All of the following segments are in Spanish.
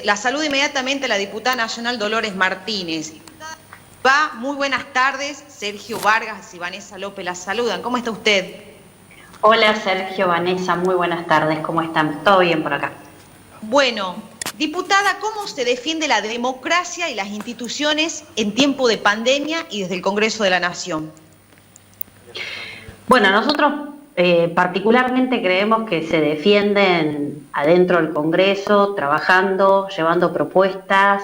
La saludo inmediatamente a la diputada nacional Dolores Martínez. Muy buenas tardes. Sergio Vargas y Vanessa López la saludan. ¿Cómo está usted? Hola Sergio, Vanessa, muy buenas tardes. ¿Cómo están? ¿Todo bien por acá? Bueno, diputada, ¿cómo se defiende la democracia y las instituciones en tiempo de pandemia y desde el Congreso de la Nación? Bueno, nosotros particularmente creemos que se defienden adentro del Congreso, trabajando, llevando propuestas,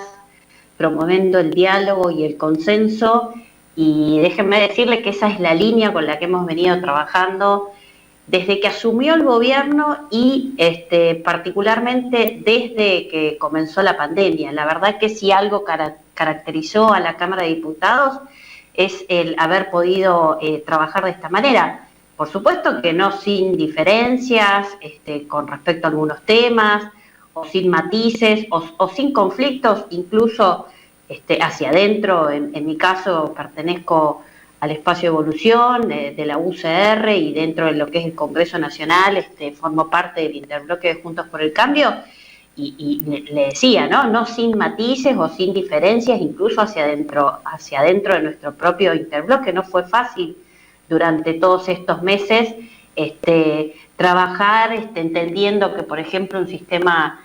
promoviendo el diálogo y el consenso. Y déjenme decirle que esa es la línea con la que hemos venido trabajando desde que asumió el gobierno y particularmente desde que comenzó la pandemia. La verdad que si algo caracterizó a la Cámara de Diputados es el haber podido trabajar de esta manera. Por supuesto que no sin diferencias con respecto a algunos temas, o sin matices, o sin conflictos, incluso hacia adentro. En mi caso pertenezco al espacio de evolución de la UCR y dentro de lo que es el Congreso Nacional formo parte del interbloque de Juntos por el Cambio y le decía, ¿no? No sin matices o sin diferencias, incluso hacia adentro de nuestro propio interbloque. No fue fácil durante todos estos meses trabajar entendiendo que, por ejemplo, un sistema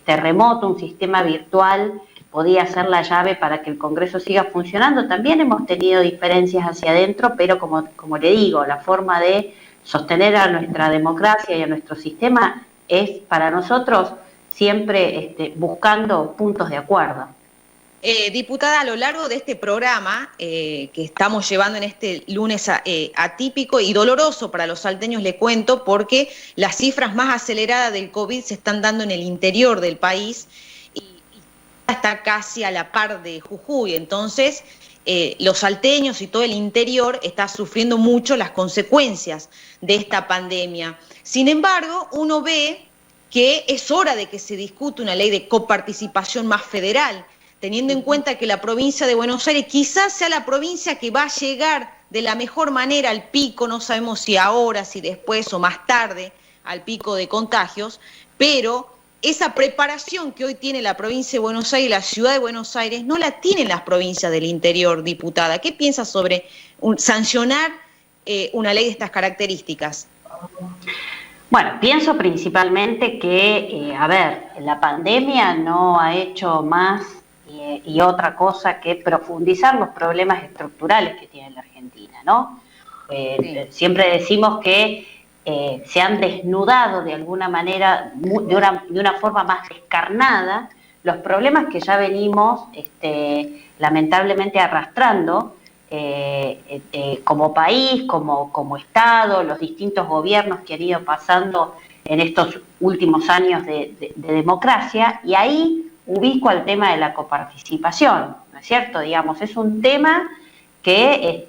remoto, un sistema virtual podía ser la llave para que el Congreso siga funcionando. También hemos tenido diferencias hacia adentro, pero como le digo, la forma de sostener a nuestra democracia y a nuestro sistema es para nosotros siempre buscando puntos de acuerdo. Diputada, a lo largo de este programa que estamos llevando en este lunes atípico y doloroso para los salteños, le cuento, porque las cifras más aceleradas del COVID se están dando en el interior del país y está casi a la par de Jujuy. Entonces, los salteños y todo el interior está sufriendo mucho las consecuencias de esta pandemia. Sin embargo, uno ve que es hora de que se discute una ley de coparticipación más federal, teniendo en cuenta que la provincia de Buenos Aires quizás sea la provincia que va a llegar de la mejor manera al pico, no sabemos si ahora, si después o más tarde, al pico de contagios, pero esa preparación que hoy tiene la provincia de Buenos Aires, la ciudad de Buenos Aires, no la tienen las provincias del interior, diputada. ¿Qué piensa sobre sancionar una ley de estas características? Bueno, pienso principalmente que, la pandemia no ha hecho más y otra cosa que profundizar los problemas estructurales que tiene la Argentina, ¿no? Sí. Siempre decimos que se han desnudado de alguna manera, de una forma más descarnada, los problemas que ya venimos lamentablemente arrastrando como país, como Estado, los distintos gobiernos que han ido pasando en estos últimos años de democracia, y ahí ubico al tema de la coparticipación, ¿no es cierto? Digamos, es un tema que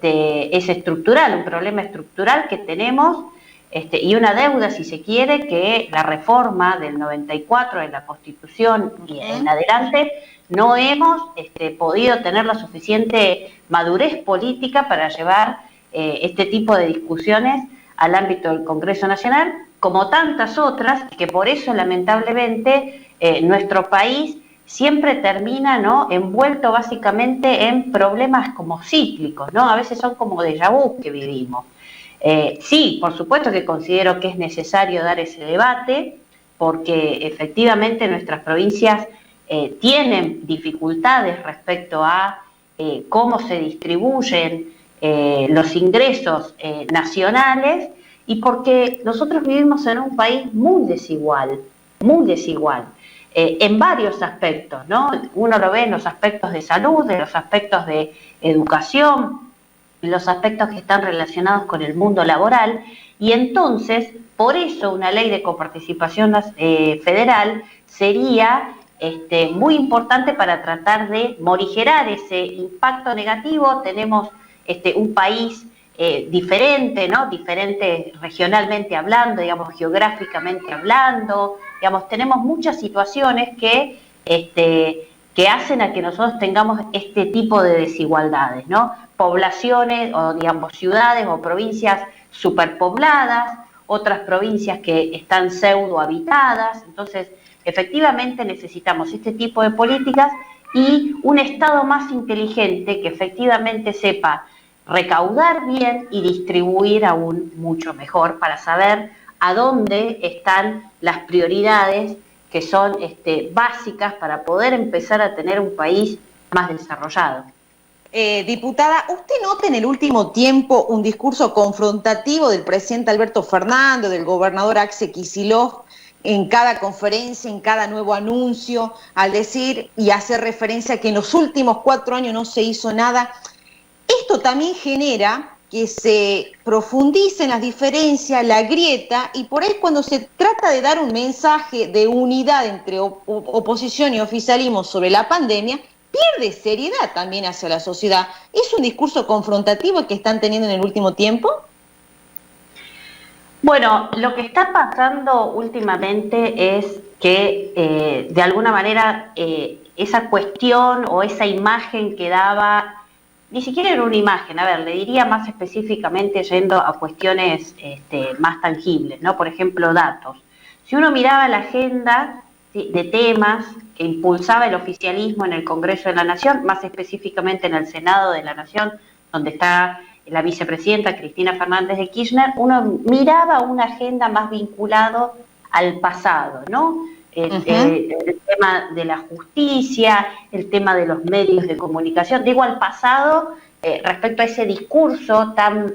es estructural, un problema estructural que tenemos y una deuda, si se quiere, que la reforma del 94 de la Constitución y en adelante no hemos podido tener la suficiente madurez política para llevar este tipo de discusiones al ámbito del Congreso Nacional, como tantas otras, que por eso lamentablemente nuestro país siempre termina, ¿no?, envuelto básicamente en problemas como cíclicos, ¿no? A veces son como déjà vu que vivimos. Sí, por supuesto que considero que es necesario dar ese debate, porque efectivamente nuestras provincias tienen dificultades respecto a cómo se distribuyen los ingresos nacionales, y porque nosotros vivimos en un país muy desigual, en varios aspectos, ¿no? Uno lo ve en los aspectos de salud, en los aspectos de educación, en los aspectos que están relacionados con el mundo laboral, y entonces, por eso una ley de coparticipación federal sería muy importante para tratar de morigerar ese impacto negativo. Tenemos un país diferente, ¿no? Diferente regionalmente hablando, digamos, geográficamente hablando, digamos, tenemos muchas situaciones que hacen a que nosotros tengamos este tipo de desigualdades, ¿no? Poblaciones o, digamos, ciudades o provincias superpobladas, otras provincias que están pseudo habitadas. Entonces, efectivamente necesitamos este tipo de políticas y un Estado más inteligente que efectivamente sepa recaudar bien y distribuir aún mucho mejor para saber a dónde están las prioridades que son básicas para poder empezar a tener un país más desarrollado. Diputada, ¿usted nota en el último tiempo un discurso confrontativo del presidente Alberto Fernández, del gobernador Axel Kicillof, en cada conferencia, en cada nuevo anuncio, al decir y hacer referencia a que en los últimos 4 años no se hizo nada? Esto también genera que se profundicen las diferencias, la grieta, y por ahí cuando se trata de dar un mensaje de unidad entre oposición y oficialismo sobre la pandemia, pierde seriedad también hacia la sociedad. ¿Es un discurso confrontativo que están teniendo en el último tiempo? Bueno, lo que está pasando últimamente es que de alguna manera esa cuestión o esa imagen que daba, ni siquiera era una imagen, a ver, le diría más específicamente yendo a cuestiones más tangibles, ¿no? Por ejemplo, datos. Si uno miraba la agenda de temas que impulsaba el oficialismo en el Congreso de la Nación, más específicamente en el Senado de la Nación, donde está la vicepresidenta Cristina Fernández de Kirchner, uno miraba una agenda más vinculado al pasado, ¿no? El tema de la justicia, el tema de los medios de comunicación, digo al pasado respecto a ese discurso tan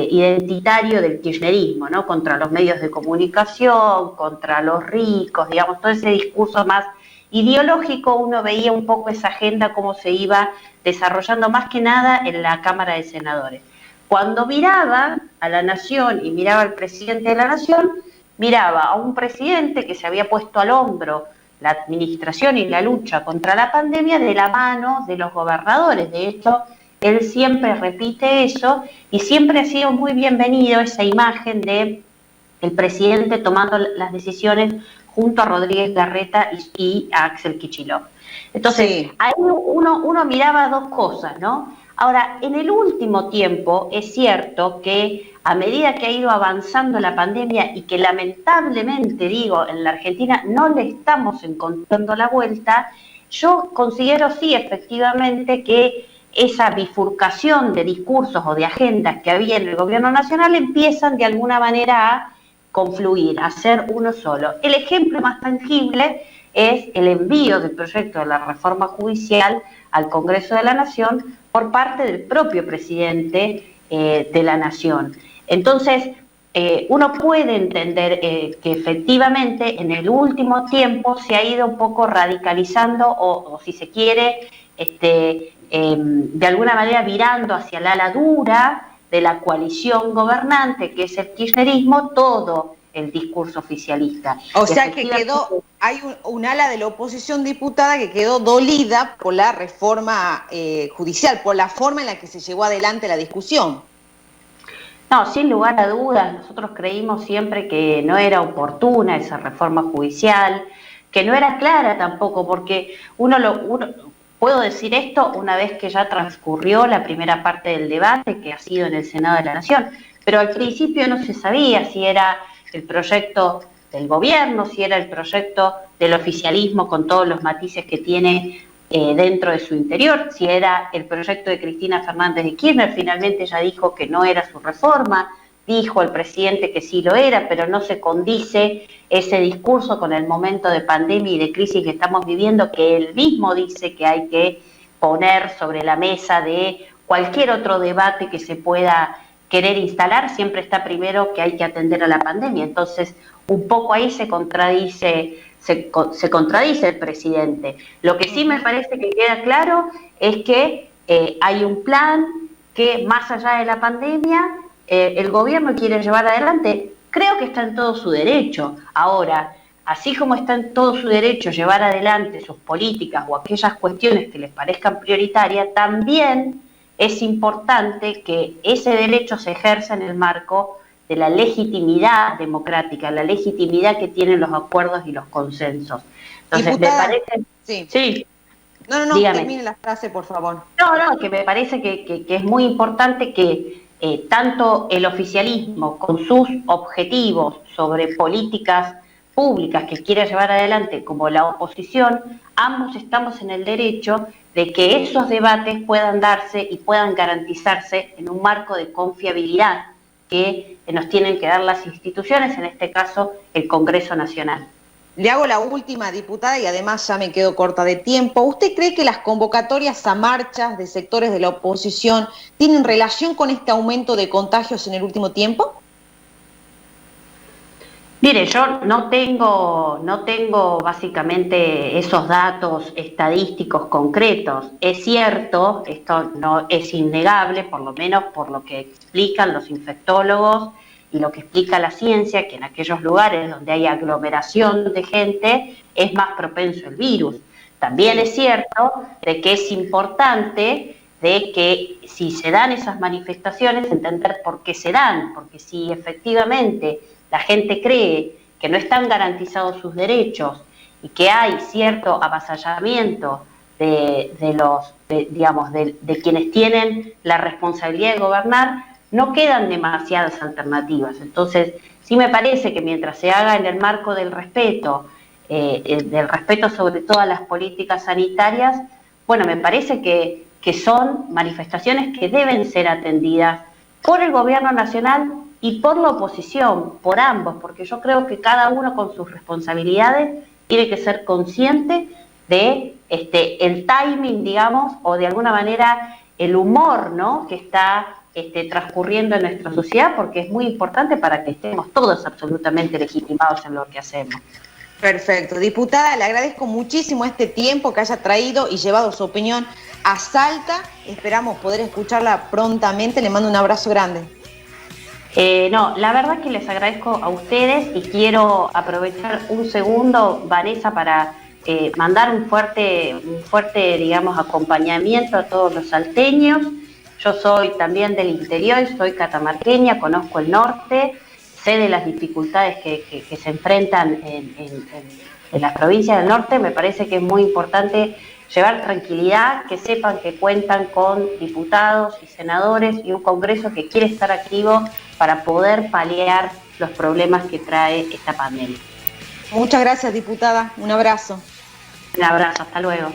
identitario del kirchnerismo, ¿no? Contra los medios de comunicación, contra los ricos, digamos, todo ese discurso más ideológico. Uno veía un poco esa agenda cómo se iba desarrollando más que nada en la Cámara de Senadores. Cuando miraba a la Nación y miraba al presidente de la Nación, miraba a un presidente que se había puesto al hombro la administración y la lucha contra la pandemia de la mano de los gobernadores. De hecho, él siempre repite eso y siempre ha sido muy bienvenido esa imagen de el presidente tomando las decisiones junto a Rodríguez Larreta y a Axel Kicillof. Entonces, sí, ahí uno miraba dos cosas, ¿no? Ahora, en el último tiempo es cierto que a medida que ha ido avanzando la pandemia y que lamentablemente, digo, en la Argentina no le estamos encontrando la vuelta, yo considero sí efectivamente que esa bifurcación de discursos o de agendas que había en el gobierno nacional empiezan de alguna manera a confluir, a ser uno solo. El ejemplo más tangible es el envío del proyecto de la reforma judicial al Congreso de la Nación por parte del propio presidente de la Nación. Entonces, uno puede entender que efectivamente en el último tiempo se ha ido un poco radicalizando o si se quiere, de alguna manera virando hacia la ala dura de la coalición gobernante, que es el kirchnerismo, todo el discurso oficialista. O sea que hay un ala de la oposición diputada que quedó dolida por la reforma judicial, por la forma en la que se llevó adelante la discusión. No, sin lugar a dudas, nosotros creímos siempre que no era oportuna esa reforma judicial, que no era clara tampoco, porque puedo decir esto una vez que ya transcurrió la primera parte del debate, que ha sido en el Senado de la Nación, pero al principio no se sabía si era el proyecto del gobierno, si era el proyecto del oficialismo con todos los matices que tiene dentro de su interior, si era el proyecto de Cristina Fernández de Kirchner. Finalmente ella dijo que no era su reforma, dijo el presidente que sí lo era, pero no se condice ese discurso con el momento de pandemia y de crisis que estamos viviendo, que él mismo dice que hay que poner sobre la mesa de cualquier otro debate que se pueda querer instalar. Siempre está primero que hay que atender a la pandemia. Entonces, un poco ahí se contradice el presidente. Lo que sí me parece que queda claro es que hay un plan que, más allá de la pandemia, el gobierno quiere llevar adelante. Creo que está en todo su derecho. Ahora, así como está en todo su derecho llevar adelante sus políticas o aquellas cuestiones que les parezcan prioritarias, también es importante que ese derecho se ejerza en el marco de la legitimidad democrática, la legitimidad que tienen los acuerdos y los consensos. Entonces, diputada, me parece... Sí. No, dígame. Termine la frase, por favor. No, que me parece que es muy importante que tanto el oficialismo con sus objetivos sobre políticas públicas que quiere llevar adelante como la oposición, ambos estamos en el derecho de que esos debates puedan darse y puedan garantizarse en un marco de confiabilidad que nos tienen que dar las instituciones, en este caso el Congreso Nacional. Le hago la última, diputada, y además ya me quedo corta de tiempo. ¿Usted cree que las convocatorias a marchas de sectores de la oposición tienen relación con este aumento de contagios en el último tiempo? Mire, yo no tengo básicamente esos datos estadísticos concretos. Es cierto, esto no es innegable, por lo menos por lo que explican los infectólogos y lo que explica la ciencia, que en aquellos lugares donde hay aglomeración de gente es más propenso el virus. También es cierto de que es importante de que si se dan esas manifestaciones, entender por qué se dan, porque si efectivamente la gente cree que no están garantizados sus derechos y que hay cierto avasallamiento de quienes tienen la responsabilidad de gobernar, no quedan demasiadas alternativas. Entonces, sí me parece que mientras se haga en el marco del respeto sobre todas las políticas sanitarias, bueno, me parece que son manifestaciones que deben ser atendidas por el gobierno nacional y por la oposición, por ambos, porque yo creo que cada uno con sus responsabilidades tiene que ser consciente de el timing, digamos, o de alguna manera el humor, ¿no?, que está transcurriendo en nuestra sociedad, porque es muy importante para que estemos todos absolutamente legitimados en lo que hacemos. Perfecto. Diputada, le agradezco muchísimo este tiempo que haya traído y llevado su opinión a Salta. Esperamos poder escucharla prontamente. Le mando un abrazo grande. No, la verdad que les agradezco a ustedes y quiero aprovechar un segundo, Vanessa, para mandar un fuerte, digamos, acompañamiento a todos los salteños. Yo soy también del interior, soy catamarqueña, conozco el norte, sé de las dificultades que se enfrentan en las provincias del norte. Me parece que es muy importante llevar tranquilidad, que sepan que cuentan con diputados y senadores y un Congreso que quiere estar activo para poder paliar los problemas que trae esta pandemia. Muchas gracias, diputada. Un abrazo. Un abrazo, hasta luego.